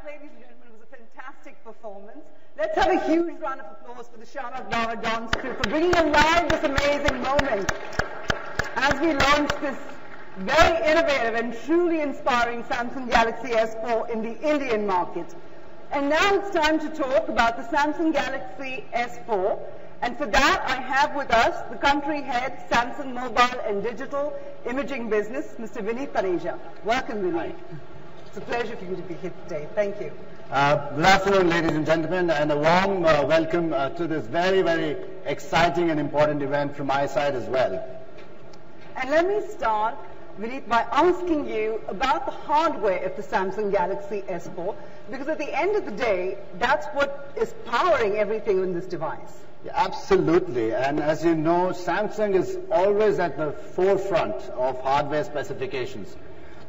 ladies and gentlemen, it was a fantastic performance. Let's have a huge round of applause for the Sharad Nara dance troupe for bringing alive this amazing moment as we launch this very innovative and truly inspiring Samsung Galaxy S4 in the Indian market. And now it's time to talk about the Samsung Galaxy S4. And for that, I have with us the country head, Samsung Mobile and Digital Imaging Business, Mr. Vineet Taneja. Welcome, Vineet. It's a pleasure for you to be here today. Thank you. Good afternoon, ladies and gentlemen, and a warm welcome to this very, very exciting and important event from my side as well. And let me start, Vineet, by asking you about the hardware of the Samsung Galaxy S4, because at the end of the day, that's what is powering everything in this device. Yeah, absolutely, and as you know, Samsung is always at the forefront of hardware specifications.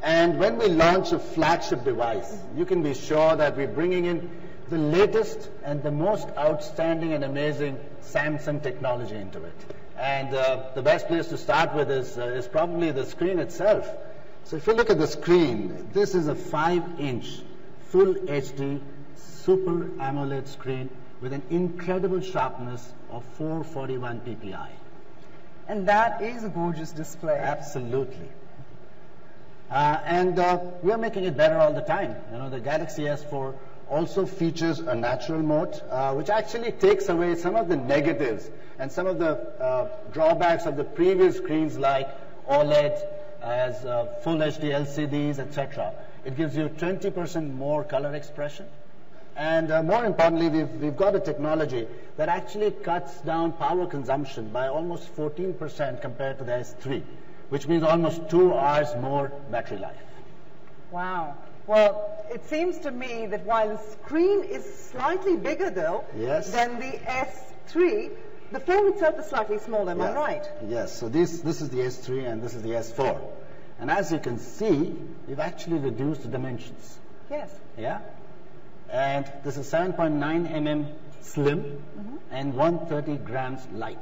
And when we launch a flagship device, you can be sure that we're bringing in the latest and the most outstanding and amazing Samsung technology into it. And the best place to start with is probably the screen itself. So if you look at the screen, this is a 5-inch full HD Super AMOLED screen with an incredible sharpness of 441 ppi. And that is a gorgeous display. Absolutely. And we are making it better all the time. You know, the Galaxy S4 also features a natural mode, which actually takes away some of the negatives and some of the drawbacks of the previous screens like OLED, as full HD LCDs, etc. It gives you 20% more color expression. And more importantly, we've got a technology that actually cuts down power consumption by almost 14% compared to the S3, which means almost 2 hours more battery life. Wow. Well, it seems to me that while the screen is slightly bigger, though, than the S3, the phone itself is slightly smaller, am I right? Yes, so this is the S3 and this is the S4. And as you can see, we've actually reduced the dimensions. Yes. Yeah? And this is 7.9 mm slim and 130 grams light.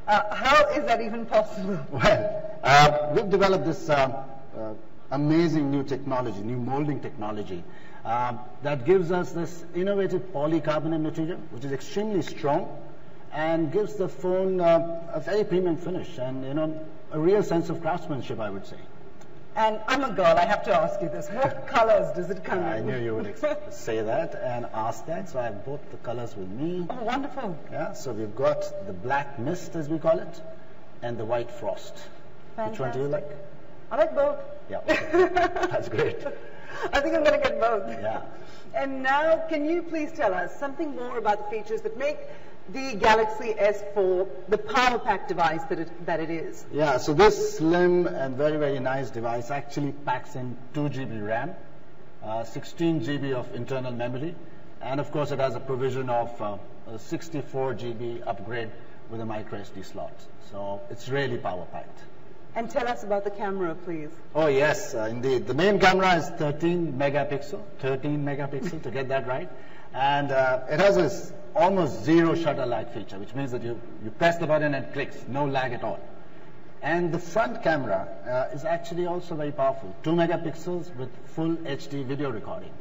How is that even possible? Well, we've developed this amazing new technology, new molding technology, that gives us this innovative polycarbonate material, which is extremely strong and gives the phone a very premium finish and, you know, a real sense of craftsmanship, I would say. And I'm a girl, I have to ask you this. What colors does it come in? I knew you would say that and ask that, so I have both the colors with me. Oh, wonderful. Yeah, so we've got the black mist, as we call it, and the white frost. Fantastic. Which one do you like? I like both. Yeah, that's great. I think I'm going to get both. Yeah. And now, can you please tell us something more about the features that make the Galaxy S4 the power pack device that it is? Yeah, so this slim and very, very nice device actually packs in 2 GB RAM, 16 GB of internal memory, and of course it has a provision of a 64 GB upgrade with a micro SD slot. So it's really power packed. And tell us about the camera, please. Oh yes, indeed. The main camera is 13 megapixel to get that right. And it has this almost zero shutter lag feature, which means that you press the button and it clicks, no lag at all. And the front camera is actually also very powerful, 2 megapixels with full HD video recording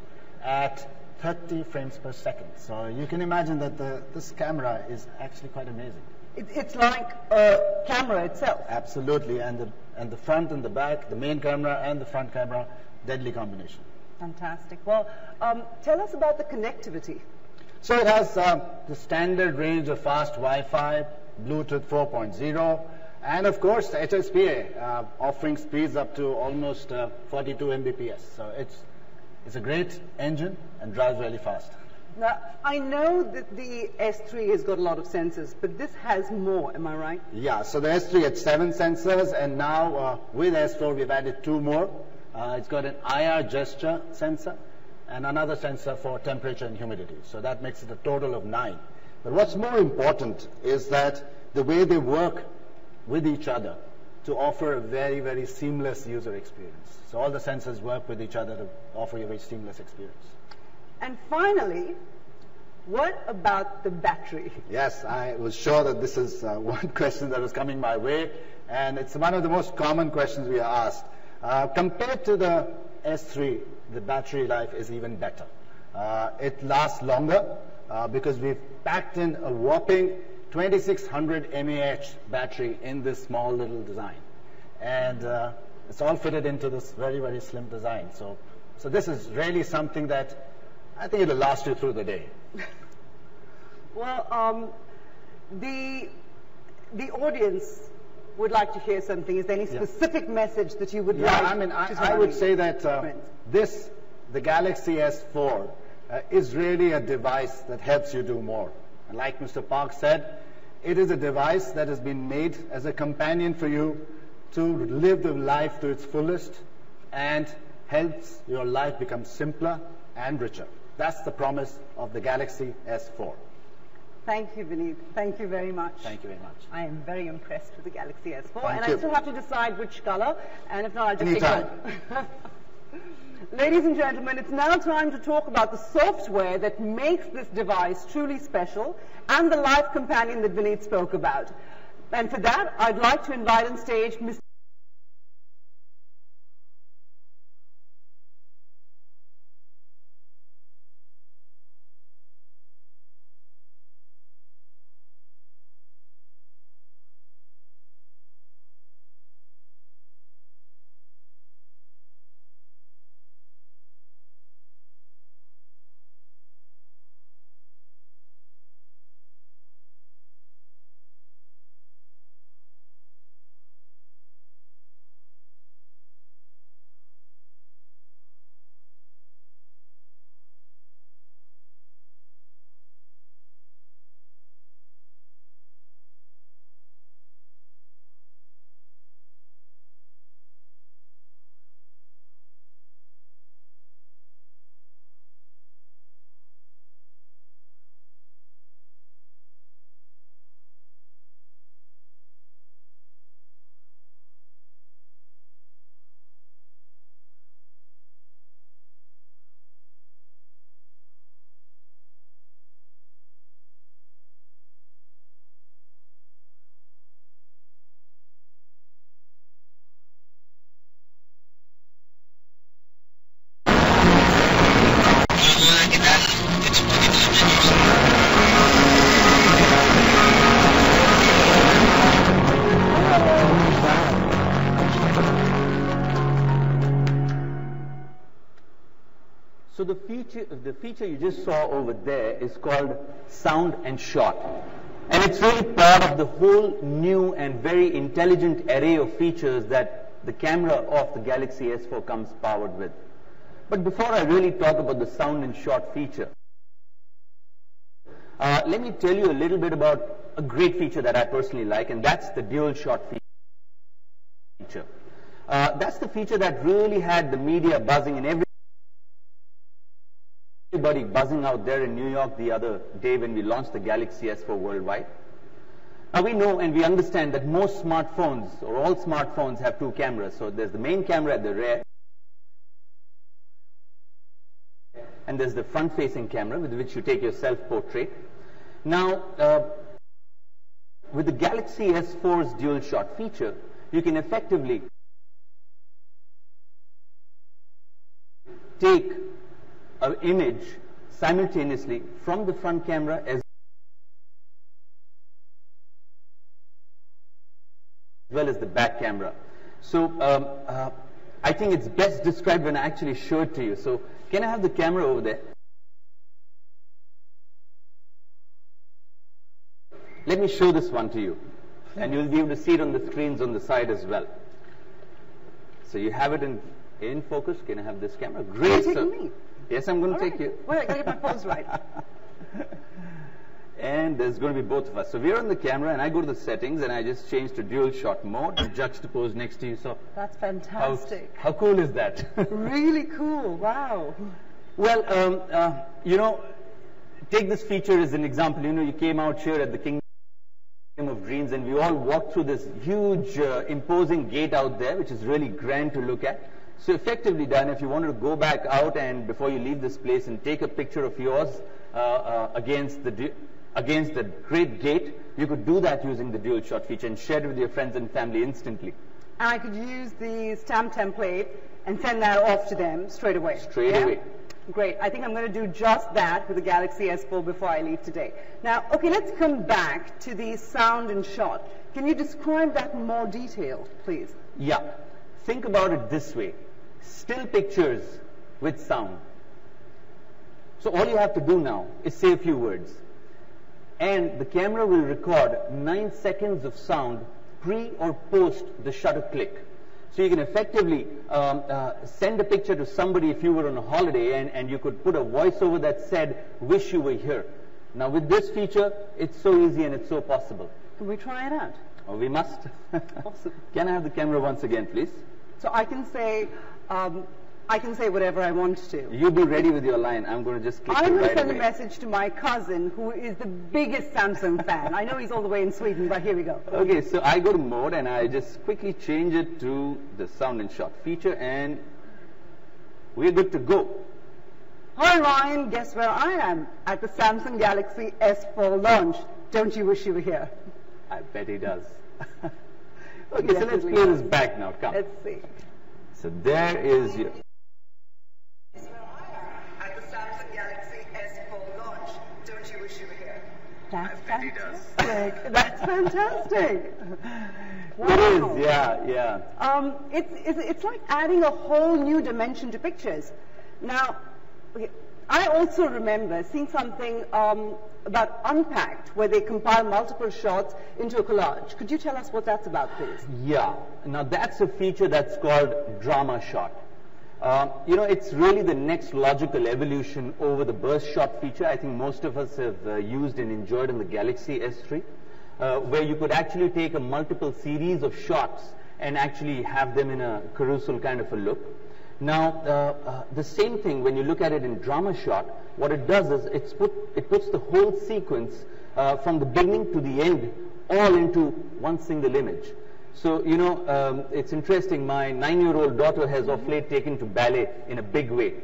at 30 frames per second. So you can imagine that this camera is actually quite amazing. It's like a camera itself. Absolutely, and the front and the back, the main camera and the front camera, deadly combination. Fantastic. Well, tell us about the connectivity. So it has the standard range of fast Wi-Fi, Bluetooth 4.0, and of course HSPA, offering speeds up to almost 42 Mbps. So it's a great engine and drives really fast. Now, I know that the S3 has got a lot of sensors, but this has more, am I right? Yeah, so the S3 had 7 sensors, and now with S4 we've added 2 more. It's got an IR gesture sensor and another sensor for temperature and humidity. So that makes it a total of 9. But what's more important is that the way they work with each other to offer a very, very seamless user experience. So all the sensors work with each other to offer you a very seamless experience. And finally, what about the battery? Yes, I was sure that this is one question that was coming my way, and it's one of the most common questions we are asked. Compared to the S3, the battery life is even better. It lasts longer because we've packed in a whopping 2600 mAh battery in this small little design. And it's all fitted into this very, very slim design. So this is really something that I think it'll last you through the day. Well, the audience would like to hear something. Is there any specific message that you would like I mean, I would say that the Galaxy S4 is really a device that helps you do more. And like Mr. Park said, it is a device that has been made as a companion for you to live the life to its fullest and helps your life become simpler and richer. That's the promise of the Galaxy S4. Thank you, Vineet. Thank you very much. Thank you very much. I am very impressed with the Galaxy S4. Thank and you. I still have to decide which color, and if not, I'll just Anytime. ignore. Ladies and gentlemen, it's now time to talk about the software that makes this device truly special and the life companion that Vineet spoke about. And for that, I'd like to invite on stage Mr. So the feature you just saw over there is called Sound and Shot. And it's really part of the whole new and very intelligent array of features that the camera of the Galaxy S4 comes powered with. But before I really talk about the Sound and Shot feature, let me tell you a little bit about a great feature that I personally like, and that's the dual shot feature. That's the feature that really had the media buzzing and everybody buzzing out there in New York the other day when we launched the Galaxy S4 worldwide. Now we know and we understand that most smartphones, or all smartphones, have two cameras. So there's the main camera at the rear, and there's the front-facing camera with which you take your self-portrait. Now, with the Galaxy S4's dual shot feature, you can effectively take an image simultaneously from the front camera as well as the back camera. So I think it's best described when I actually show it to you. So can I have the camera over there? Let me show this one to you, and you'll be able to see it on the screens on the side as well. So you have it in focus. Can I have this camera? Great. You're taking me? Yes, I'm going to take you. Wait, I gotta get my pose right. And there's going to be both of us. So we're on the camera, and I go to the settings, and I just change to dual shot mode and juxtapose next to you. So that's fantastic. How cool is that? Really cool. Wow. Well, you know, take this feature as an example. You know, you came out here at the Kingdom of Dreams, and we all walked through this huge, imposing gate out there, which is really grand to look at. So effectively, Dan, if you wanted to go back out and before you leave this place and take a picture of yours against the great gate, you could do that using the dual shot feature and share it with your friends and family instantly. And I could use the stamp template and send that off to them straight away. Straight away. Great. I think I'm going to do just that with the Galaxy S4 before I leave today. Now, okay, let's come back to the sound and shot. Can you describe that in more detail, please? Yeah. Think about it this way. Still pictures with sound. So all you have to do now is say a few words. And the camera will record 9 seconds of sound pre or post the shutter click. So you can effectively send a picture to somebody if you were on a holiday, and you could put a voiceover that said, "Wish you were here." Now with this feature, it's so easy and it's so possible. Can we try it out? Oh, we must. Awesome. Can I have the camera once again, please? So I can say whatever I want to. You be ready with your line. I'm going to just click I'm it going to right send away. a message to my cousin, who is the biggest Samsung fan. I know he's all the way in Sweden, but here we go. Okay, so I go to mode and I just quickly change it to the sound and shot feature, and we're good to go. Hi Ryan, guess where I am? At the Samsung Galaxy S4 launch. Don't you wish you were here? I bet he does. Okay, so let's Definitely play does. this back now. Come. Let's see. So there is your... At the Samsung Galaxy S4 launch. Don't you wish you were here? That's bet he does. fantastic. That's fantastic. Wow. It is, yeah. It's like adding a whole new dimension to pictures. Now, okay, I also remember seeing something about Unpacked, where they compile multiple shots into a collage. Could you tell us what that's about, please? Yeah. Now that's a feature that's called Drama Shot. It's really the next logical evolution over the burst shot feature I think most of us have used and enjoyed in the Galaxy S3, where you could actually take a multiple series of shots and actually have them in a carousel kind of a look. Now, the same thing, when you look at it in Drama Shot, what it does is it puts the whole sequence from the beginning to the end all into one single image. So, it's interesting. My 9-year-old daughter has of late taken to ballet in a big way.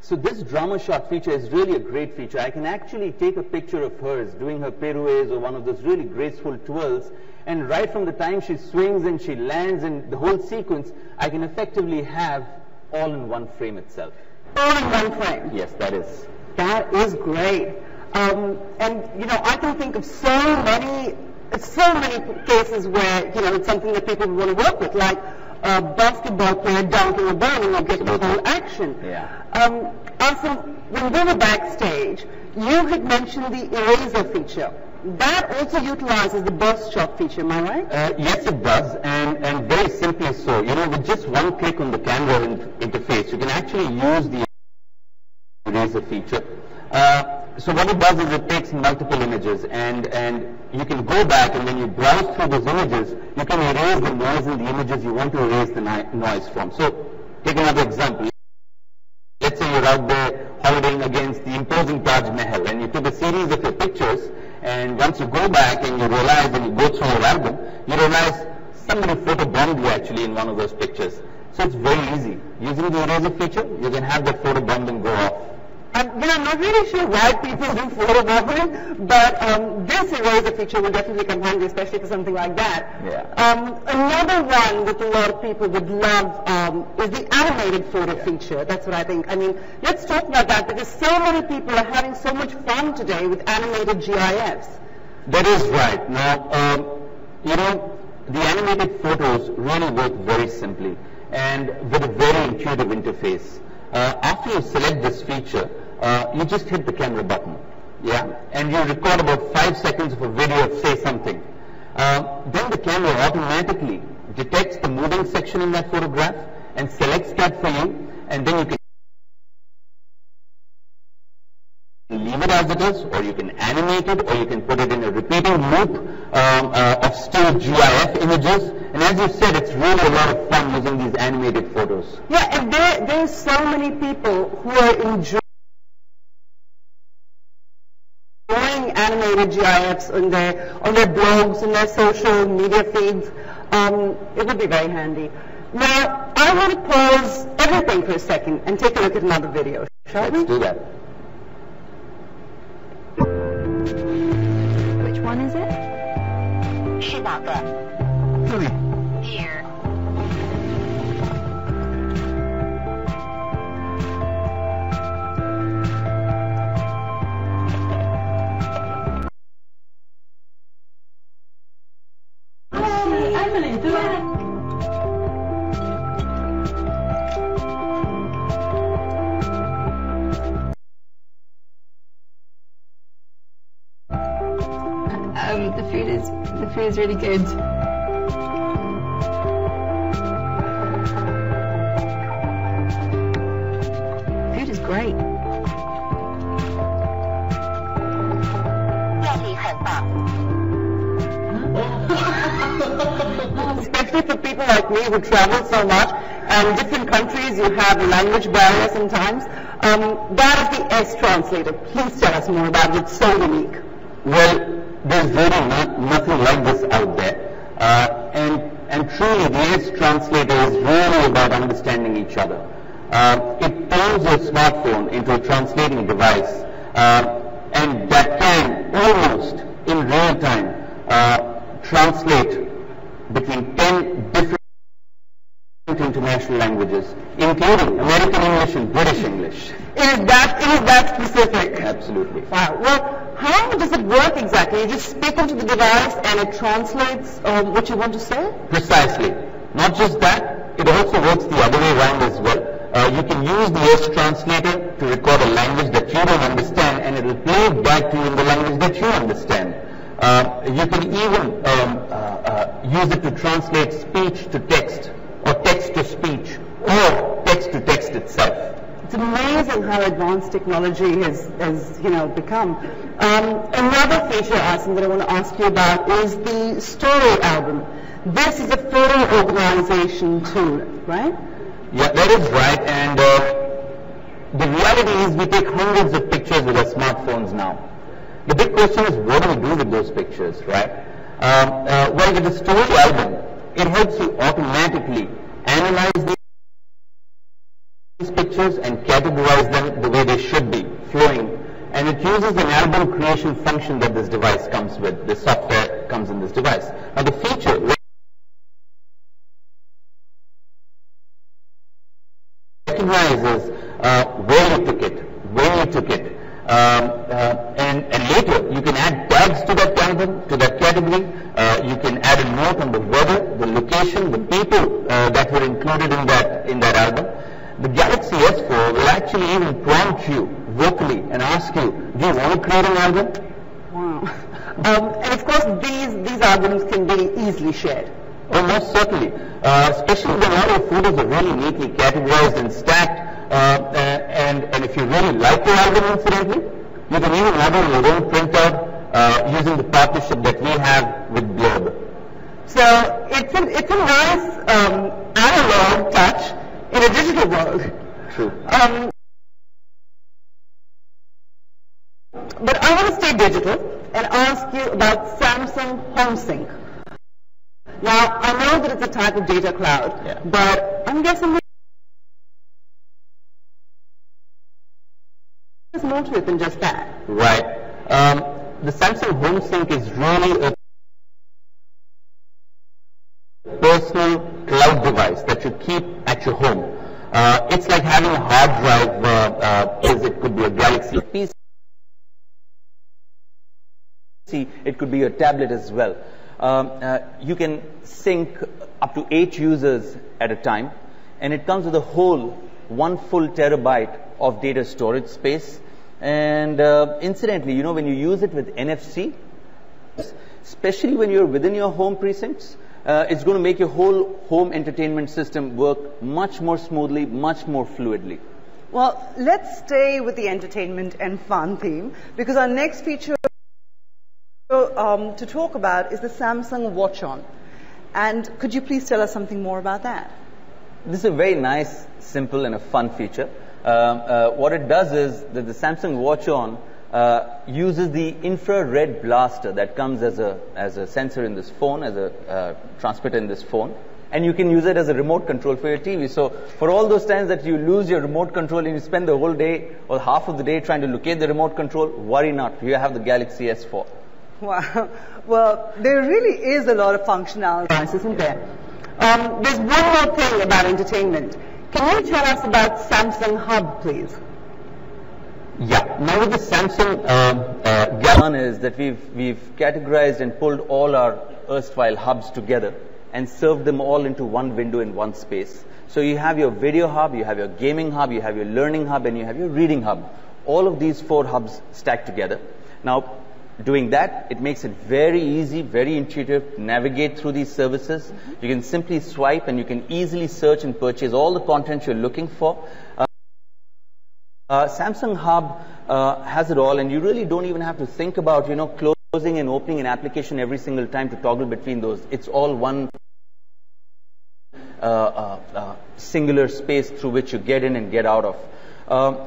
So this Drama Shot feature is really a great feature. I can actually take a picture of hers doing her pirouettes or one of those really graceful twirls, and right from the time she swings and she lands and the whole sequence, I can effectively have all in one frame itself. All in one frame. Yes, that is. That is great. And I can think of so many cases where it's something that people want to work with, like a basketball player dunking a ball and you get the whole action. Yeah. Also, when we were backstage, you had mentioned the eraser feature. That also utilizes the burst shot feature, am I right? Yes, it does, and very simply so. With just one click on the camera interface, you can actually use the eraser feature. So what it does is it takes multiple images, and you can go back, and when you browse through those images, you can erase the noise in the images you want to erase the noise from. So take another example. Let's say you're out there holidaying against the imposing Taj Mahal, and you took a series of your pictures, and once you go back and you realize, and you go through your album, you realize somebody photobombed you actually in one of those pictures. So it's very easy. Using the eraser feature, you can have that photobombing go off. I'm not really sure why people do photobombing, but this eraser feature will definitely come handy, especially for something like that. Yeah. Another one that a lot of people would love is the animated photo feature. That's what I think. I mean, let's talk about that, because so many people are having so much fun today with animated GIFs. That is right. Now, the animated photos really work very simply and with a very intuitive interface. After you select this feature, you just hit the camera button, and you record about 5 seconds of a video of say something. Then the camera automatically detects the moving section in that photograph and selects that for you, and then you can leave it as it is, or you can animate it, or you can put it in a repeating loop of still GIF images. And as you said, it's really a lot of fun using these animated photos. Yeah, and there's so many people who are enjoying animated GIFs on their blogs and their social media feeds. It would be very handy. Now, I want to pause everything for a second and take a look at another video. Shall we? Let's do that. Which one is it? 是哪个 Here. The food is really good. Food is great. 料理很棒。 Especially for people like me who travel so much, and in different countries you have language barriers sometimes. That is the S translator. Please tell us more about it. It's so unique. Well, there's really nothing like this out there. And truly, the S translator is really about understanding each other. It turns your smartphone into a translating device, and that can almost in real time translate between 10 different international languages, including American English and British English. Is that specific? Absolutely. Wow. Well, how does it work exactly? You just speak into the device and it translates what you want to say? Precisely. Not just that, it also works the other way around as well. You can use the S translator to record a language that you don't understand, and it will play it back to you in the language that you understand. You can even use it to translate speech to text, or text to speech, or text to text itself. It's amazing how advanced technology has become. Another feature, Asim, that I want to ask you about is the story album. This is a photo organization tool, right? Yeah, that is right. And the reality is we take hundreds of pictures with our smartphones now. The big question is, what do we do with those pictures, right? Well, with the story album, it helps you automatically analyze these pictures and categorize them the way they should be, flowing. And it uses an album creation function that this device comes with. The software comes in this device. Now the feature recognizes where you took it, when you took it, and later you can add tags to that album, to that category. You can add a note on the weather, the location, the people that were included in that album. The Galaxy S4 will actually even prompt you vocally and ask you, do you want to create an album? Wow. And of course, these albums can be easily shared. Oh, most certainly. Especially when all your photos are really neatly categorized and stacked. And if you really like your album, incidentally, you can even order your own printout using the partnership that we have with Blurb. So it's a nice analog touch in a digital world. True. But I want to stay digital and ask you about Samsung HomeSync. Now, I know that it's a type of data cloud, but I'm guessing there's more to it than just that. Right. The Samsung HomeSync is really a personal cloud device that you keep at your home. It's like having a hard drive, it could be a Galaxy PC, it could be a tablet as well. You can sync up to 8 users at a time, and it comes with a whole 1 full terabyte of data storage space. And incidentally, when you use it with NFC, especially when you're within your home precincts, it's going to make your whole home entertainment system work much more smoothly, much more fluidly. Well, let's stay with the entertainment and fun theme, because our next feature to talk about is the Samsung Watch On. And could you please tell us something more about that? This is a very nice, simple and a fun feature. What it does is that the Samsung Watch On uses the infrared blaster that comes as a sensor in this phone, as a transmitter in this phone, and you can use it as a remote control for your TV. So for all those times that you lose your remote control and you spend the whole day or half of the day trying to locate the remote control, worry not. You have the Galaxy S4. Wow. Well, there really is a lot of functionality, isn't there? There's one more thing about entertainment. Can you tell us about Samsung Hub, please? Yeah. Now with the Samsung Galaxy is that we've categorized and pulled all our erstwhile hubs together and served them all into one window in one space. So you have your video hub, you have your gaming hub, you have your learning hub, and you have your reading hub. All of these 4 hubs stacked together. Now, doing that, it makes it very easy, very intuitive to navigate through these services. You can simply swipe and you can easily search and purchase all the content you're looking for. Samsung Hub has it all, and you really don't even have to think about, closing and opening an application every single time to toggle between those. It's all one singular space through which you get in and get out of.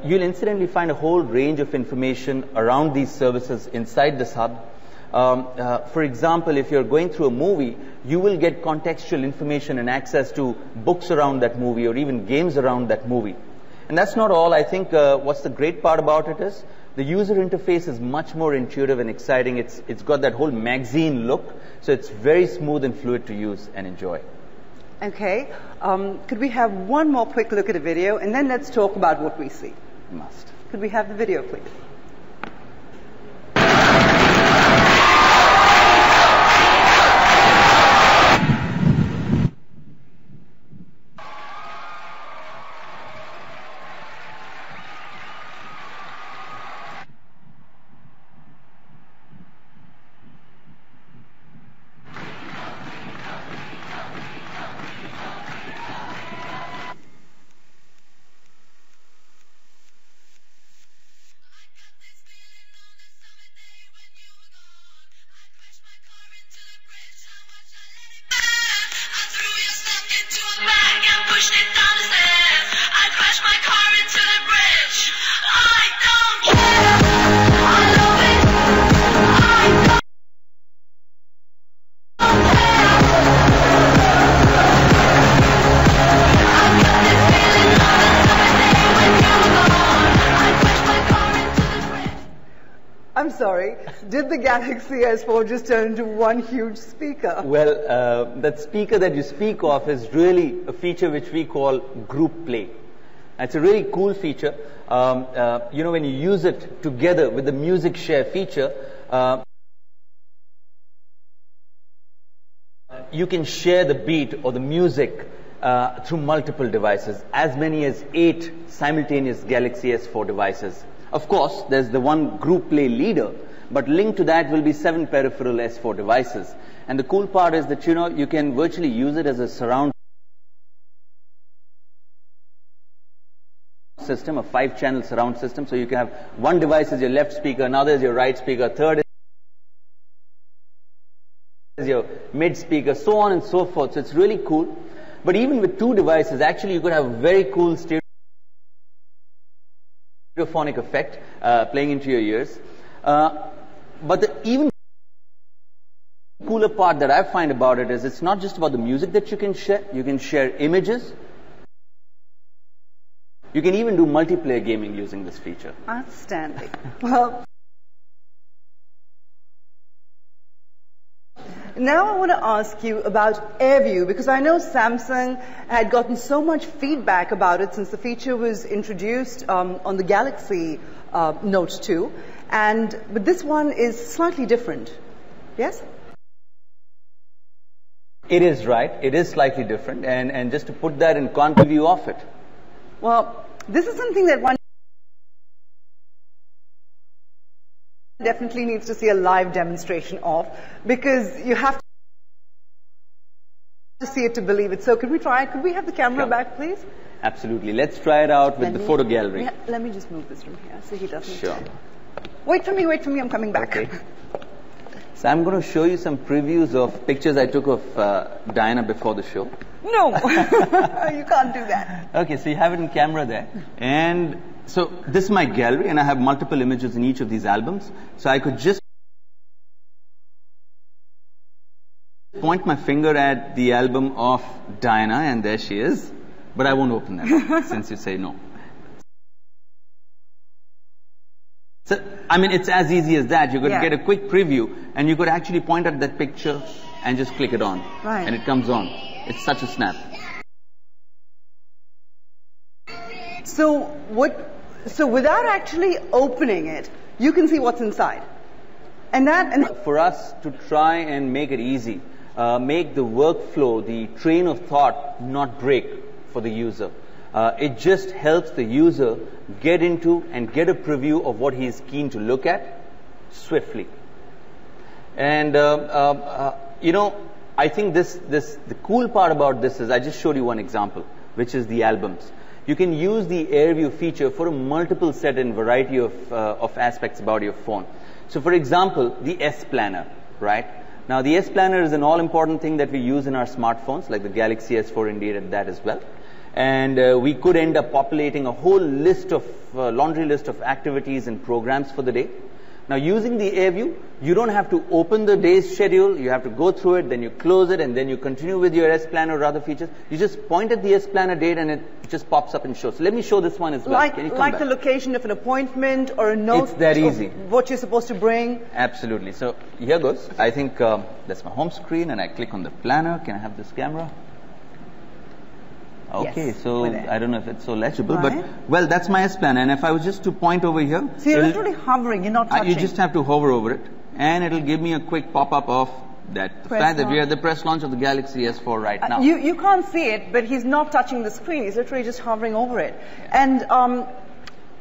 You'll incidentally find a whole range of information around these services inside this hub. For example, if you're going through a movie, you will get contextual information and access to books around that movie or even games around that movie. And that's not all. I think what's the great part about it is the user interface is much more intuitive and exciting. It's got that whole magazine look, so it's very smooth and fluid to use and enjoy. Okay. Could we have one more quick look at a video, and then let's talk about what we see? Must. Could we have the video, please? I'm sorry, did the Galaxy S4 just turn into one huge speaker? Well, that speaker that you speak of is really a feature which we call Group Play. It's a really cool feature. When you use it together with the Music Share feature, you can share the beat or the music through multiple devices, as many as 8 simultaneous Galaxy S4 devices. Of course, there's the one Group Play leader, but linked to that will be 7 peripheral S4 devices. And the cool part is that, you can virtually use it as a surround system, a 5-channel surround system. So you can have one device as your left speaker, another is your right speaker, third is your mid speaker, so on and so forth. So it's really cool. But even with 2 devices, actually you could have a very cool stereophonic effect playing into your ears. But the even cooler part that I find about it is it's not just about the music that you can share. You can share images. You can even do multiplayer gaming using this feature. Outstanding. Well, now I want to ask you about AirView, because I know Samsung had gotten so much feedback about it since the feature was introduced on the Galaxy Note 2. But this one is slightly different. Yes? It is right. It is slightly different. And just to put that in context, view of it. Well, this is something that one definitely needs to see a live demonstration of, because you have to see it to believe it. So could we try it? Could we have the camera back, please? Absolutely. Let's try it out with the photo gallery. Let me just move this from here so he doesn't. Sure. Wait for me, I'm coming back. Okay. So I'm going to show you some previews of pictures I took of Diana before the show. No, you can't do that. Okay, so you have it in camera there. And so this is my gallery, and I have multiple images in each of these albums. So I could just point my finger at the album of Diana, and there she is. But I won't open that since you say no. So, it's as easy as that. You could get a quick preview, and you could actually point at that picture and just click it on. Right. And it comes on. It's such a snap. So without actually opening it, you can see what's inside. And for us to try and make it easy, make the workflow, the train of thought, not break for the user. It just helps the user get into and get a preview of what he is keen to look at swiftly. And I think the cool part about this is I just showed you one example, which is the albums. You can use the AirView feature for a multiple set and variety of aspects about your phone. So, for example, the S Planner, right? Now, the S Planner is an all-important thing that we use in our smartphones, like the Galaxy S4 indeed at that as well. And we could end up populating a whole list of laundry list of activities and programs for the day. Now, using the AirView, you don't have to open the day's schedule. You have to go through it, then you close it, and then you continue with your S Planner or other features. You just point at the S Planner date, and it just pops up and shows. So let me show this one as well. Like the location of an appointment or a note. It's that easy. What you're supposed to bring. Absolutely. So here goes. I think that's my home screen, and I click on the planner. Can I have this camera? Okay, yes, so I don't know if it's so legible, but well, that's my S Planner. And if I was just to point over here, so you're literally hovering, you're not touching. You just have to hover over it, and it'll give me a quick pop-up of that fact that we are at the press launch of the Galaxy S4 right now. You can't see it, but he's not touching the screen. He's literally just hovering over it. And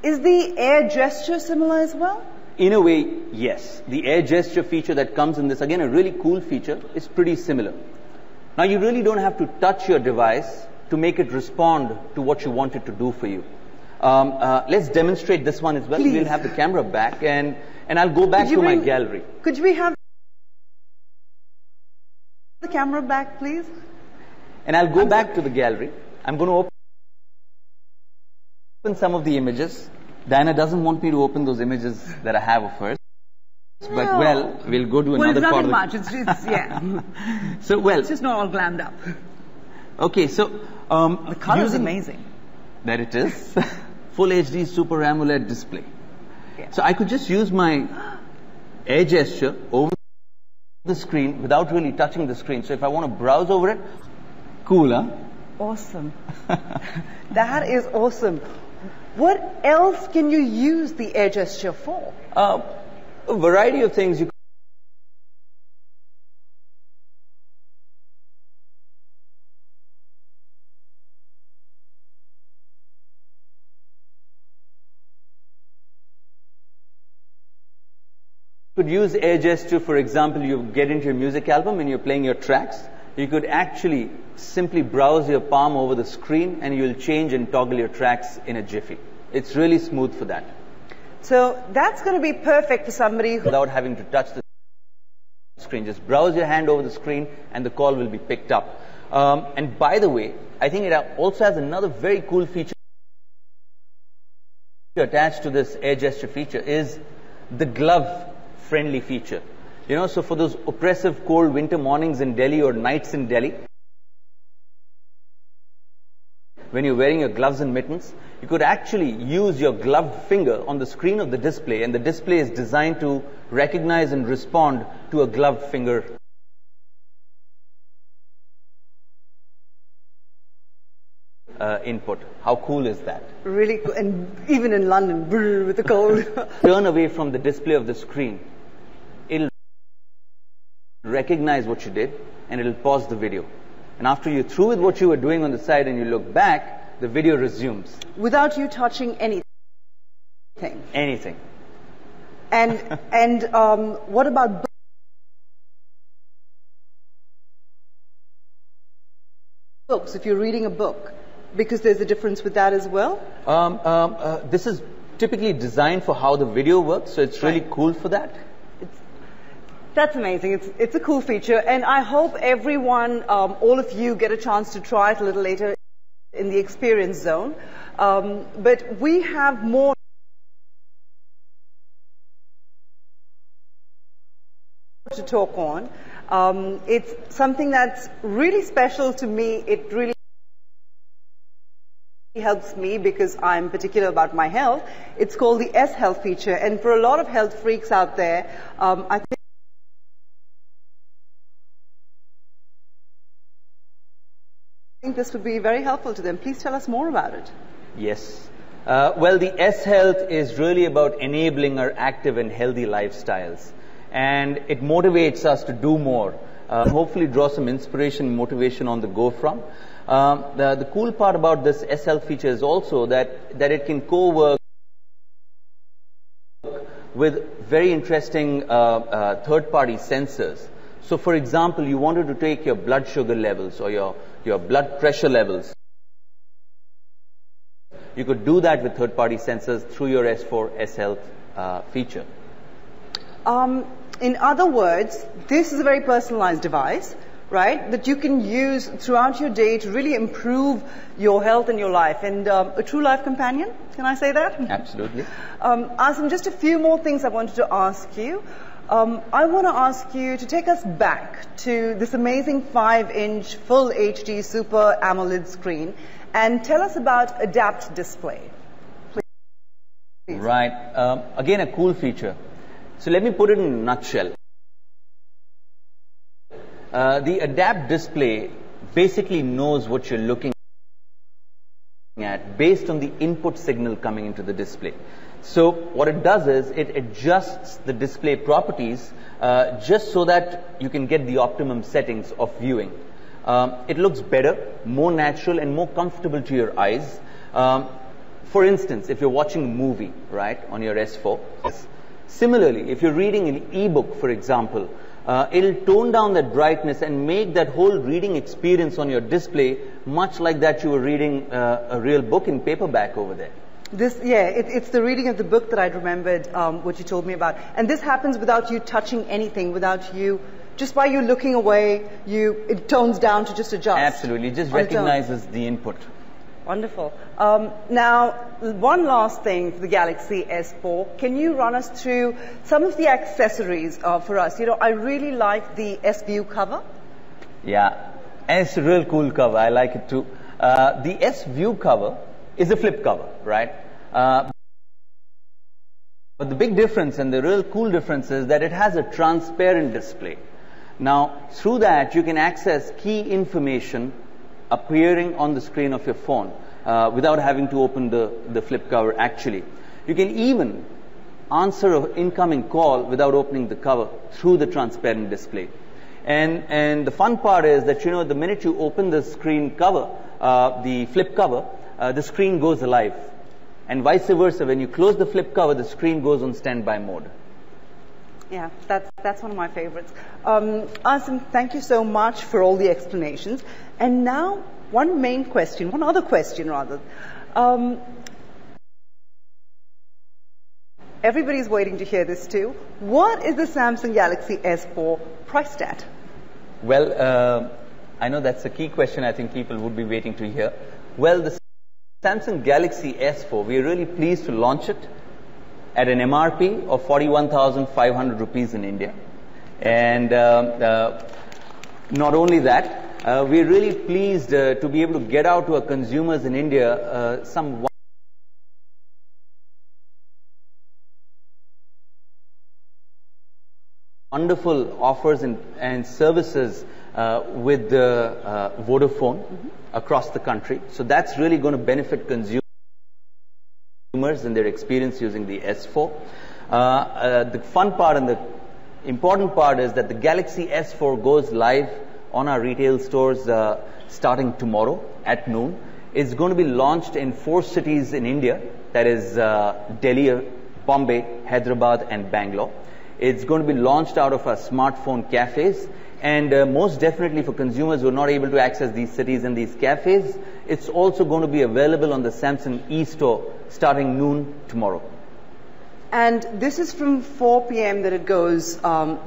is the air gesture similar as well? In a way, yes. The air gesture feature that comes in this, again, a really cool feature, is pretty similar. Now, you really don't have to touch your device to make it respond to what you want it to do for you. Let's demonstrate this one as well. Please. We'll have the camera back, and I'll go back to my gallery. Could we have the camera back, please? And I'll go back to the gallery. I'm going to open some of the images. Diana doesn't want me to open those images that I have of hers. But, well, we'll go to another part of much. It's yeah. So, well. It's just not all glammed up. Okay, so the color is amazing. There it is. Full HD Super AMOLED display. Yeah. So I could just use my air gesture over the screen without really touching the screen. So if I want to browse over it, cool, huh? Awesome. That is awesome. What else can you use the air gesture for? A variety of things. You could use air gesture, for example, you get into your music album and you're playing your tracks. You could actually simply browse your palm over the screen and you'll change and toggle your tracks in a jiffy. It's really smooth for that. So that's going to be perfect for somebody who... Without having to touch the screen. Just browse your hand over the screen and the call will be picked up. And by the way, I think it also has another very cool feature attached to this air gesture feature is the glove-friendly feature. You know, so for those oppressive cold winter mornings in Delhi or nights in Delhi, when you're wearing your gloves and mittens, you could actually use your gloved finger on the screen of the display, and the display is designed to recognize and respond to a gloved finger. Input. How cool is that? Really cool. And even in London, brr, with the cold. Turn away from the display of the screen. It'll recognize what you did and it'll pause the video. And after you're through with what you were doing on the side and you look back, the video resumes. Without you touching anything. Anything. And what about books, if you're reading a book? Because there's a difference with that as well? This is typically designed for how the video works, so it's really cool for that. That's amazing. It's a cool feature, and I hope everyone, all of you, get a chance to try it a little later in the experience zone. But we have more to talk on. It's something that's really special to me. It really helps me because I'm particular about my health. It's called the S Health feature, and for a lot of health freaks out there, I think this would be very helpful to them. Please tell us more about it. Yes. Well, the S Health is really about enabling our active and healthy lifestyles. And it motivates us to do more. hopefully draw some inspiration, motivation on the go from. The cool part about this SL feature is also that it can co-work with very interesting third-party sensors. So, for example, you wanted to take your blood sugar levels or your blood pressure levels. You could do that with third-party sensors through your S4 SL feature. In other words, this is a very personalized device, right, that you can use throughout your day to really improve your health and your life. And a true life companion, can I say that? Absolutely. Asim, just a few more things I wanted to ask you. I want to ask you to take us back to this amazing 5-inch full HD Super AMOLED screen and tell us about Adapt Display. Please. Right. Again, a cool feature. So let me put it in a nutshell. The Adapt Display basically knows what you're looking at based on the input signal coming into the display. So what it does is it adjusts the display properties just so that you can get the optimum settings of viewing. It looks better, more natural and more comfortable to your eyes. For instance, if you're watching a movie, right, on your S4. Similarly, if you're reading an e-book, for example, it'll tone down that brightness and make that whole reading experience on your display much like that you were reading a real book in paperback over there. It's the reading of the book that I'd remembered what you told me about. And this happens without you touching anything, without you, just by you looking away, it tones down to just adjust. Absolutely, it just recognizes the input. Wonderful. Now, one last thing for the Galaxy S4. Can you run us through some of the accessories for us? You know, I really like the S-View cover. Yeah, and it's a real cool cover. I like it too. The S-View cover is a flip cover, right? But the big difference and the real cool difference is that it has a transparent display. Now, through that, you can access key information appearing on the screen of your phone without having to open the flip cover actually. You can even answer an incoming call without opening the cover through the transparent display. And the fun part is that, you know, the minute you open the screen cover, the flip cover, the screen goes alive. And vice versa, when you close the flip cover, the screen goes on standby mode. Yeah, that's one of my favorites. Asim, thank you so much for all the explanations. And now, one other question rather. Everybody's waiting to hear this too. What is the Samsung Galaxy S4 priced at? Well, I know that's a key question I think people would be waiting to hear. Well, the Samsung Galaxy S4, we are really pleased to launch it at an MRP of 41,500 rupees in India. And not only that, we're really pleased to be able to get out to our consumers in India some wonderful offers and services with the Vodafone across the country. So that's really going to benefit consumers and their experience using the S4. The fun part and the important part is that the Galaxy S4 goes live on our retail stores starting tomorrow at noon. It's going to be launched in 4 cities in India, that is Delhi, Bombay, Hyderabad and Bangalore. It's going to be launched out of our smartphone cafes, and most definitely for consumers who are not able to access these cities and these cafes, it's also going to be available on the Samsung eStore starting noon tomorrow. And this is from 4 p.m. that it goes, from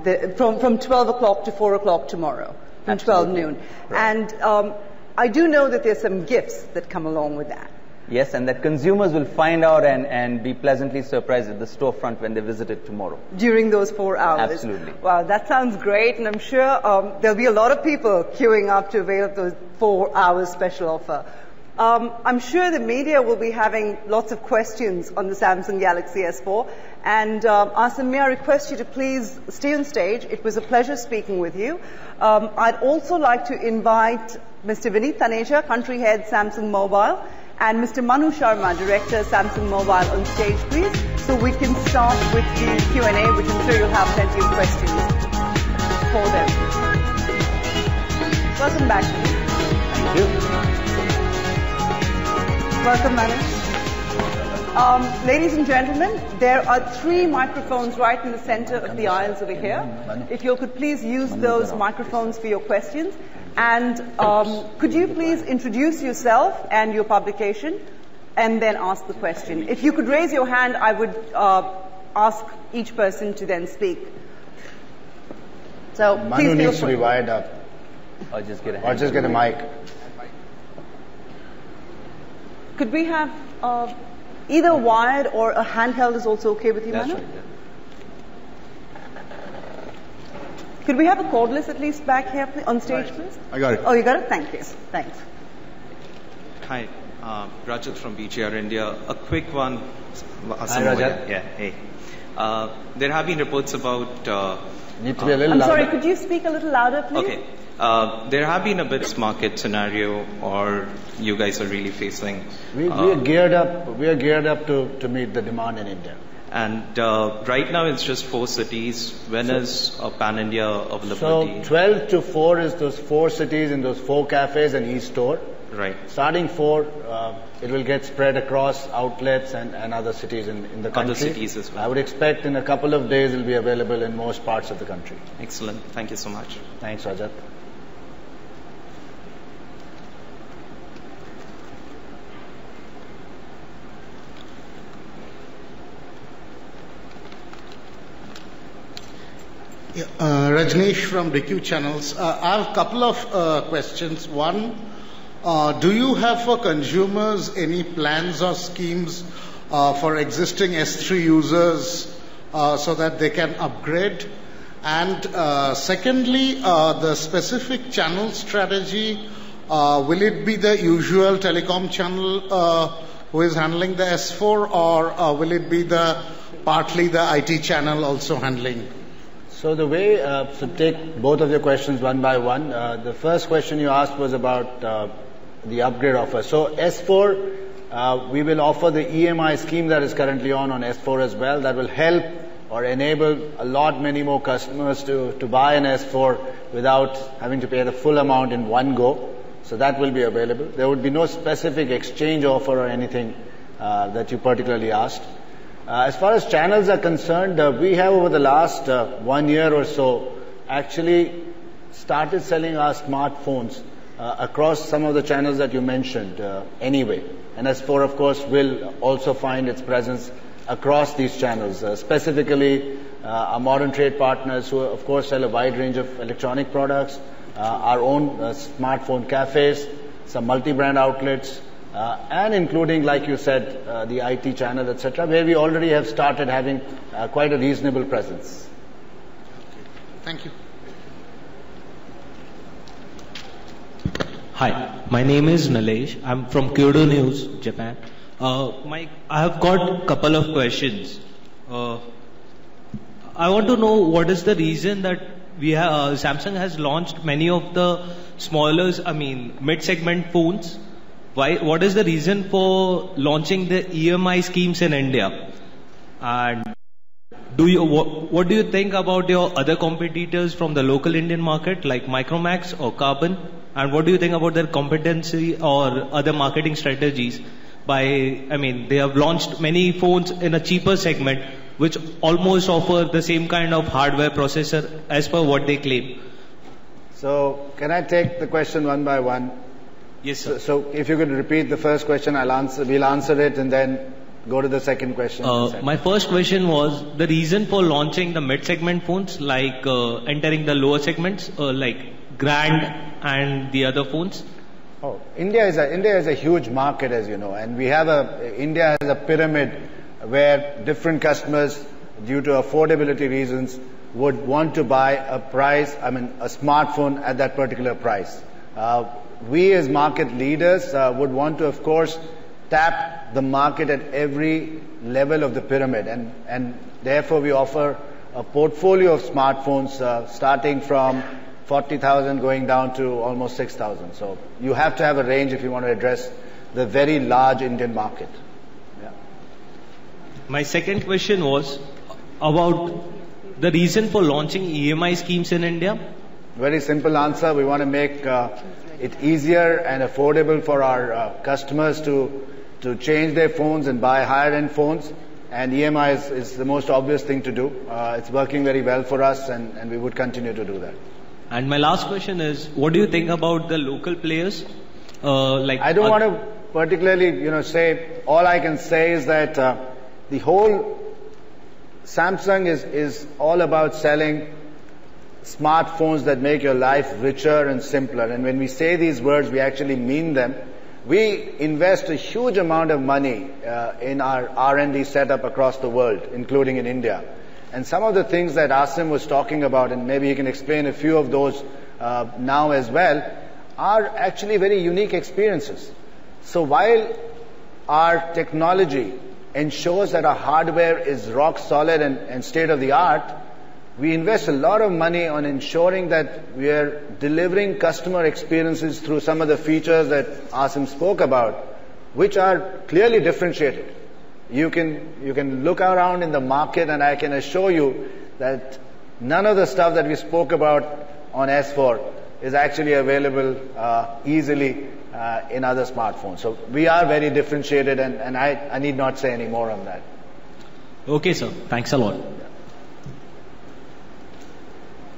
12 o'clock to 4 o'clock tomorrow, from Absolutely. 12 noon. Right. And I do know that there's some gifts that come along with that. Yes, and that consumers will find out and be pleasantly surprised at the storefront when they visit it tomorrow. During those 4 hours. Absolutely. Wow, that sounds great, and I'm sure there'll be a lot of people queuing up to avail of those 4 hours special offer. I'm sure the media will be having lots of questions on the Samsung Galaxy S4. And Asim, may I request you to please stay on stage. It was a pleasure speaking with you. I'd also like to invite Mr. Vineet Taneja, Country Head, Samsung Mobile, and Mr. Manu Sharma, Director, Samsung Mobile, on stage, please, so we can start with the Q&A, which I'm sure you'll have plenty of questions for them. Welcome back. Thank you. Welcome, madam. Ladies and gentlemen, there are 3 microphones right in the center of the aisles over here. If you could please use those microphones for your questions. And could you please introduce yourself and your publication and then ask the question. If you could raise your hand, I would ask each person to then speak. So Manu please needs to be wired up. Or just get a Or just get a mic. Could we have either wired or a handheld is also okay with you, That's Manu? right. Yeah. Could we have a cordless at least back here on stage, please? I got it. Oh, you got it? Thank you. Thanks. Hi, Rajat from BGR India. A quick one. Hi, Rajat. Yeah, hey. There have been reports about... Need to be a little I'm louder. sorry, could you speak a little louder, please? Okay. There have been a bits market scenario, or you guys are really facing... We are geared up. We are geared up to meet the demand in India. And right now it's just 4 cities. When is pan-India availability? So 12 to 4 is those 4 cities in those 4 cafes and e-store. Right. Starting 4, it will get spread across outlets and other cities in the country. Other cities as well. I would expect in a couple of days it will be available in most parts of the country. Excellent. Thank you so much. Thanks, Rajat. Rajneesh from DQ Channels. I have a couple of questions. One, do you have for consumers any plans or schemes for existing S3 users so that they can upgrade? And secondly, the specific channel strategy, will it be the usual telecom channel who is handling the S4, or will it be partly the IT channel also handling? So the way, so take both of your questions one by one. The first question you asked was about the upgrade offer. So S4, we will offer the EMI scheme that is currently on S4 as well. That will help or enable many more customers to buy an S4 without having to pay the full amount in one go. So that will be available. There would be no specific exchange offer or anything that you particularly asked. As far as channels are concerned, we have over the last 1 year or so actually started selling our smartphones across some of the channels that you mentioned anyway. And S4, of course, will also find its presence across these channels, specifically our modern trade partners who, of course, sell a wide range of electronic products, our own smartphone cafes, some multi-brand outlets, and including, like you said, the IT channel, etc., where we already have started having quite a reasonable presence. Thank you. Hi, my name is Nalesh. I'm from Kyodo News, Japan. I have got a couple of questions. I want to know what is the reason that Samsung has launched many of the mid-segment phones. What is the reason for launching the EMI schemes in India? And what do you think about your other competitors from the local Indian market like Micromax or Carbon? And what do you think about their competency or other marketing strategies? They have launched many phones in a cheaper segment which almost offer the same kind of hardware processor as per what they claim. So, can I take the question one by one? Yes, sir. So if you could repeat the first question, we'll answer it and then go to the second question. My first question was the reason for launching the mid-segment phones, like entering the lower segments, like Grand and the other phones. Oh, India is a huge market, as you know, and India has a pyramid where different customers, due to affordability reasons, would want to buy a smartphone at that particular price. We as market leaders would want to, of course, tap the market at every level of the pyramid, and therefore we offer a portfolio of smartphones starting from 40,000 going down to almost 6,000. So you have to have a range if you want to address the very large Indian market. Yeah. My second question was about the reason for launching EMI schemes in India. Very simple answer. We want to make it easier and affordable for our customers to change their phones and buy higher-end phones. And EMI is the most obvious thing to do. It's working very well for us, and we would continue to do that. And my last question is, what do you think about the local players? I don't want to particularly, say. All I can say is that the whole Samsung is all about selling smartphones that make your life richer and simpler. And when we say these words, we actually mean them. We invest a huge amount of money in our R&D setup across the world, including in India. And some of the things that Asim was talking about, and maybe he can explain a few of those now as well, are actually very unique experiences. So while our technology ensures that our hardware is rock solid and state of the art, we invest a lot of money on ensuring that we are delivering customer experiences through some of the features that Asim spoke about, which are clearly differentiated. You can look around in the market, and I can assure you that none of the stuff that we spoke about on S4 is actually available easily in other smartphones. So we are very differentiated, and I need not say any more on that. Okay, sir. Thanks a lot.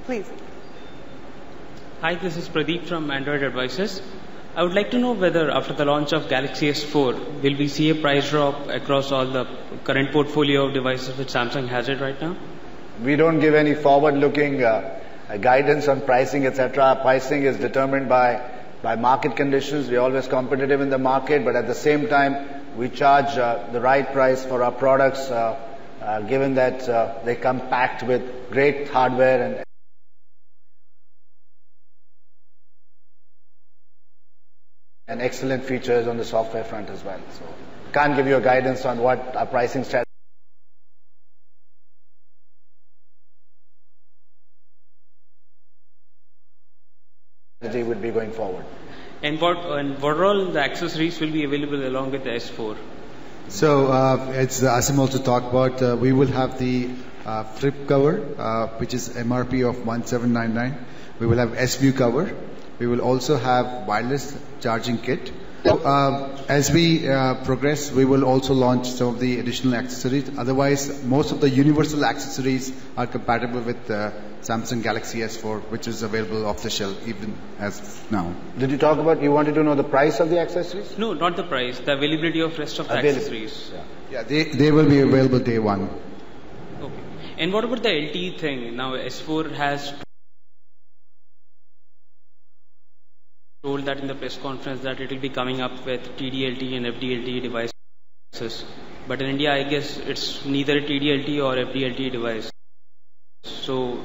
Please. Hi, this is Pradeep from Android Advisors. I would like to know whether after the launch of Galaxy S4, will we see a price drop across all the current portfolio of devices which Samsung has it right now? We don't give any forward-looking guidance on pricing, etc. Pricing is determined by market conditions. We're always competitive in the market, but at the same time, we charge the right price for our products, given that they come packed with great hardware and excellent features on the software front as well. So can't give you a guidance on what our pricing strategy would be going forward. And what are all the accessories will be available along with the S4? So as Asim also talked about, we will have the flip cover, which is MRP of 1799. We will have S-View cover. We will also have wireless charging kit. As we progress, we will also launch some of the additional accessories. Otherwise, most of the universal accessories are compatible with Samsung Galaxy S4, which is available off the shelf even as now. Did you wanted to know the price of the accessories? No, not the price, the availability of rest of the accessories. Yeah, they will be available day one. Okay. And what about the LTE thing? Now S4 has told that in the press conference that it will be coming up with TD-LTE and FD-LTE devices. But in India, I guess it's neither a TD-LTE or FD-LTE device. So,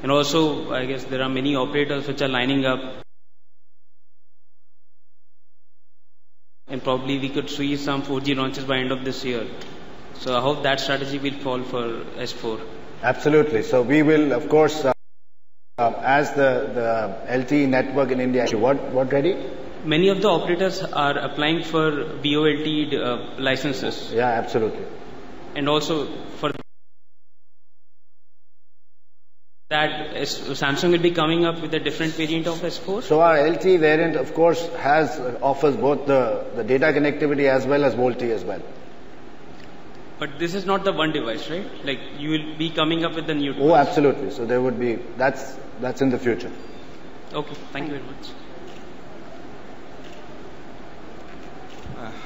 and also, I guess there are many operators which are lining up. And probably we could see some 4G launches by end of this year. So I hope that strategy will fall for S4. Absolutely. So we will, of course, as the LTE network in India, what ready? Many of the operators are applying for VoLTE licenses. Yeah, absolutely. And also for that, Samsung will be coming up with a different variant of S4? So our LTE variant, of course, offers both the data connectivity as well as VoLTE as well. But this is not the one device, right? Like you will be coming up with the new device. Oh, absolutely. So there would be, that's in the future. Okay, thank you very much.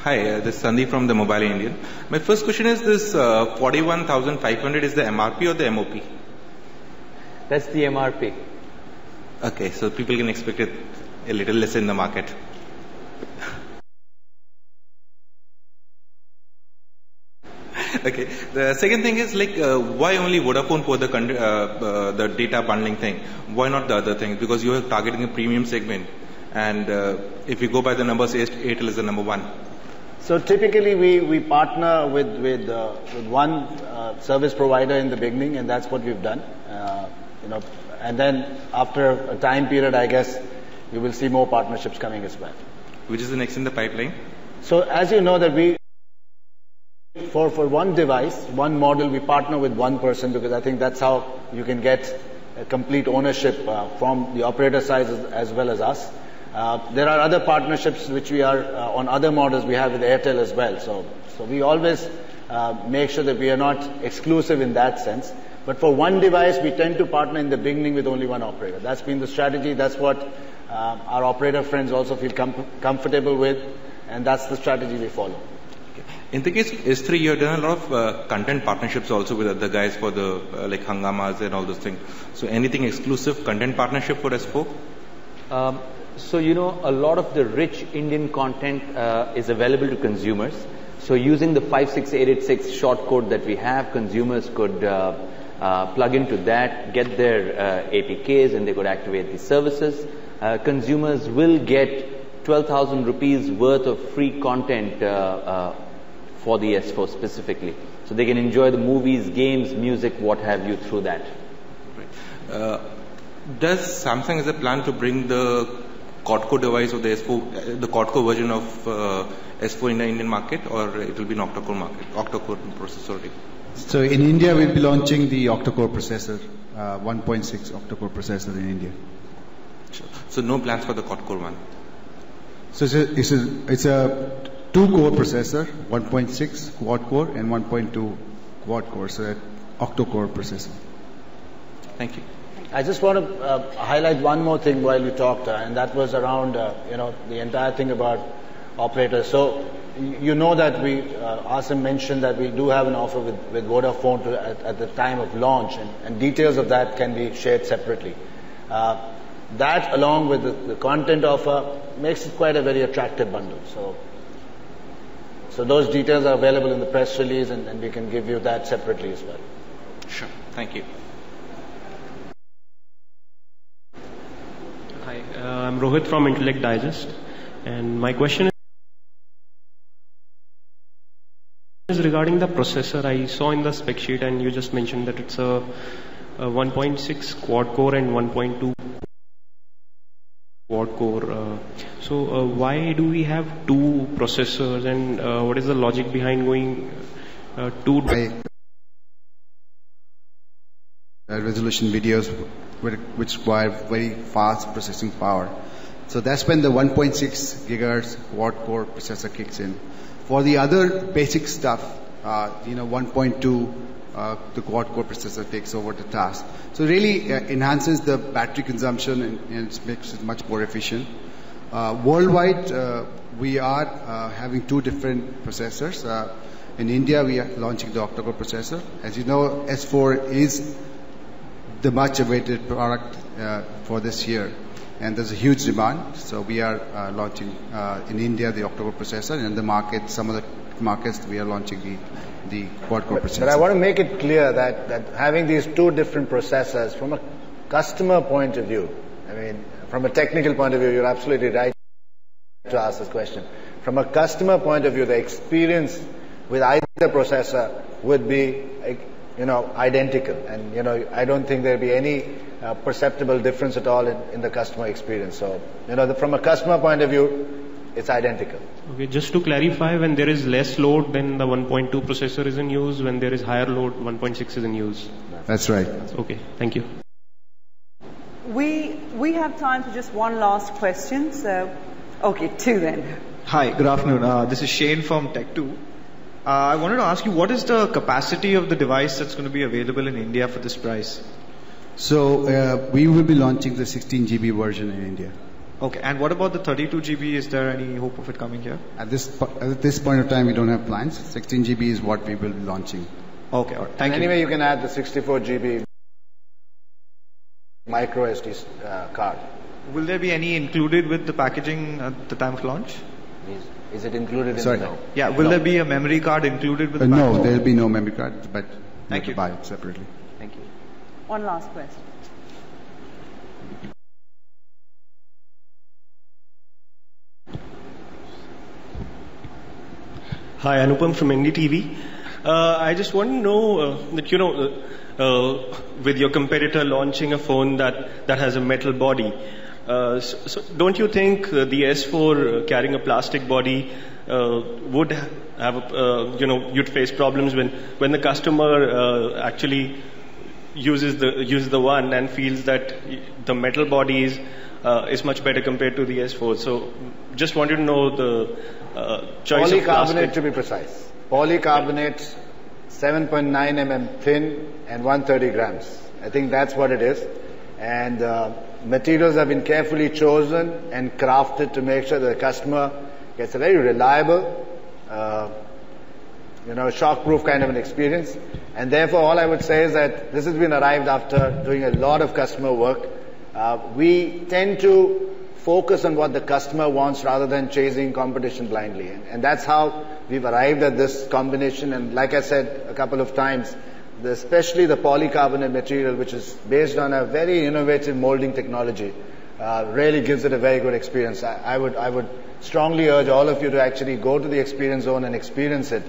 Hi, this is Sandeep from the Mobile Indian. My first question is this 41,500 is the MRP or the MOP? That's the MRP. Okay, so people can expect it a little less in the market. Okay. The second thing is why only Vodafone for the data bundling thing? Why not the other thing? Because you are targeting a premium segment, and if you go by the numbers, Airtel is the number one. So typically we partner with one service provider in the beginning, and that's what we've done. And then after a time period, I guess you will see more partnerships coming as well. Which is the next in the pipeline? So as you know that we. For one device, one model, we partner with one person because I think that's how you can get a complete ownership from the operator side as well as us. There are other partnerships which we are on other models we have with Airtel as well. So we always make sure that we are not exclusive in that sense. But for one device, we tend to partner in the beginning with only one operator. That's been the strategy. That's what our operator friends also feel comfortable with, and that's the strategy we follow. In the case of S3, you have done a lot of content partnerships also with other guys for the like Hangamas and all those things. So anything exclusive content partnership for S4? So a lot of the rich Indian content is available to consumers. So using the 56886 short code that we have, consumers could plug into that, get their APKs, and they could activate the services. Consumers will get 12,000 rupees worth of free content for the S4 specifically. So they can enjoy the movies, games, music, what have you through that. Right. Does Samsung has a plan to bring the quad-core device of the S4, the quad-core version of S4 in the Indian market, or it will be an octa-core market, octa-core processor? So in India, we'll be launching the octa-core processor, 1.6 octa-core processor in India. Sure. So no plans for the quad-core one? So it's a 2-core processor, 1.6 quad-core and 1.2 quad-core, so an octa-core processor. Thank you. I just want to highlight one more thing while you talked, and that was around the entire thing about operators. So you know that Asim mentioned that we do have an offer with Vodafone at the time of launch, and details of that can be shared separately. That, along with the content offer, makes it quite a very attractive bundle. So those details are available in the press release, and we can give you that separately as well. Sure. Thank you. Hi, I'm Rohit from Intellect Digest, and my question is regarding the processor. I saw in the spec sheet, and you just mentioned that it's a 1.6 quad-core and 1.2 quad-core. So why do we have two processors, and what is the logic behind going two? Resolution videos which require very fast processing power. So that's when the 1.6 gigahertz quad-core processor kicks in. For the other basic stuff, 1.2, the quad-core processor takes over the task. So really enhances the battery consumption and it makes it much more efficient. Worldwide, we are having two different processors. In India, we are launching the octa-core processor. As you know, S4 is the much awaited product for this year, and there's a huge demand. So we are launching in India the octa-core processor, and in the market, some of the markets we are launching the quad-core processor. But I want to make it clear that having these two different processors from a customer point of view, I mean, from a technical point of view, you're absolutely right to ask this question. From a customer point of view, the experience with either processor would be identical, and I don't think there'll be any perceptible difference at all in the customer experience. So from a customer point of view, it's identical. Okay, just to clarify, when there is less load, then the 1.2 processor is in use. When there is higher load, 1.6 is in use. That's right. Okay, thank you. We have time for just one last question. So, okay, two then. Hi, good afternoon. This is Shane from Tech2. I wanted to ask you, what is the capacity of the device that's going to be available in India for this price? So we will be launching the 16 GB version in India. Okay, and what about the 32 GB? Is there any hope of it coming here? At this point of time, we don't have plans. 16 GB is what we will be launching. Okay, all right. Thank you. Anyway, you can add the 64 GB micro SD card. Will there be any included with the packaging at the time of launch? Is it included in the... Yeah, will there be a memory card included with the packaging? No, there will be no memory card, but you have to buy it separately. Thank you. One last question. Hi, Anupam from NDTV. I just want to know that, with your competitor launching a phone that has a metal body, so don't you think the S4 carrying a plastic body would have, you'd face problems when the customer actually uses the One and feels that the metal body is much better compared to the S4. So just wanted to know the choice of Polycarbonate, plastic. to be precise. Polycarbonate, 7.9 mm thin and 130 grams. I think that's what it is. And materials have been carefully chosen and crafted to make sure that the customer gets a very reliable, shock-proof kind of an experience. And therefore, all I would say is that this has been arrived after doing a lot of customer work. We tend to focus on what the customer wants rather than chasing competition blindly. And that's how we've arrived at this combination. And like I said a couple of times, especially the polycarbonate material, which is based on a very innovative molding technology, really gives it a very good experience. I would strongly urge all of you to actually go to the experience zone and experience it,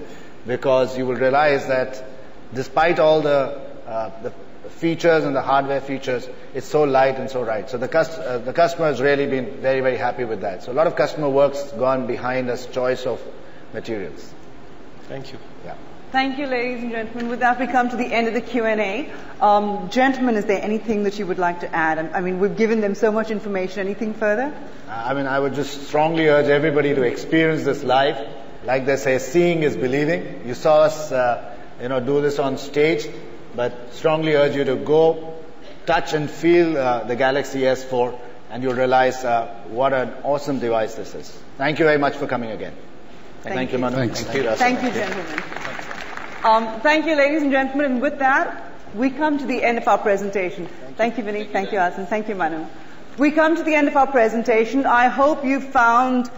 because you will realize that despite all the features and the hardware features, it's so light and so right. So the customer has really been very, very happy with that. So a lot of customer work's gone behind this choice of materials. Thank you. Yeah. Thank you, ladies and gentlemen. With that, we come to the end of the Q&A. Gentlemen, is there anything that you would like to add? I mean, we've given them so much information. Anything further? I would just strongly urge everybody to experience this live. Like they say, seeing is believing. You saw us, do this on stage, but strongly urge you to go, touch and feel the Galaxy S4, and you'll realize what an awesome device this is. Thank you very much for coming again. Thank you, Manu. Thanks. Thank you, Rasa. Thank you, gentlemen. Thank you, ladies and gentlemen. And with that, we come to the end of our presentation. Thank you, Vineet. Thank you, Asim. Thank you, Manu. We come to the end of our presentation. I hope you found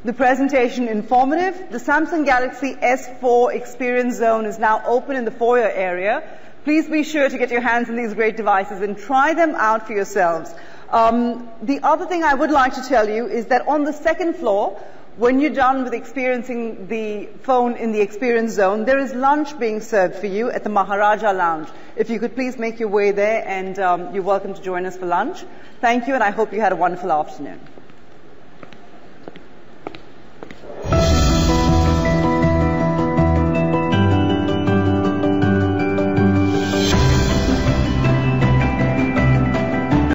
the presentation informative. The Samsung Galaxy S4 Experience Zone is now open in the foyer area. Please be sure to get your hands on these great devices and try them out for yourselves. The other thing I would like to tell you is that on the second floor, when you're done with experiencing the phone in the Experience Zone, there is lunch being served for you at the Maharaja Lounge. If you could please make your way there, and you're welcome to join us for lunch. Thank you, and I hope you had a wonderful afternoon.